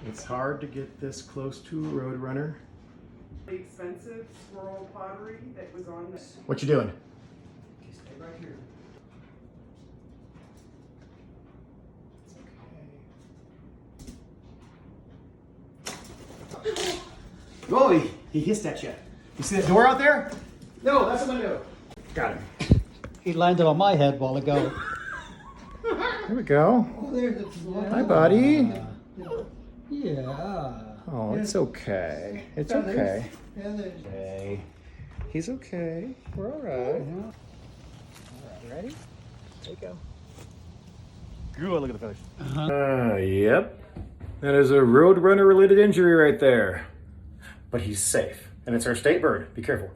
It's hard to get this close to a Roadrunner. Expensive swirl pottery that was on this. What you doing? Okay, stay right here. Whoa, he hissed at you. You see that door out there? No, that's a window. Got him. He landed on my head a while ago. There we go. Oh, there's the floor. Hi, buddy. Yeah. Oh, it's okay. It's okay. Feathers. Okay. He's okay. We're all right. Yeah. All right, ready? There you go. Ooh, look at the feathers. Yep. That is a Roadrunner related injury right there. But he's safe. And it's our state bird. Be careful.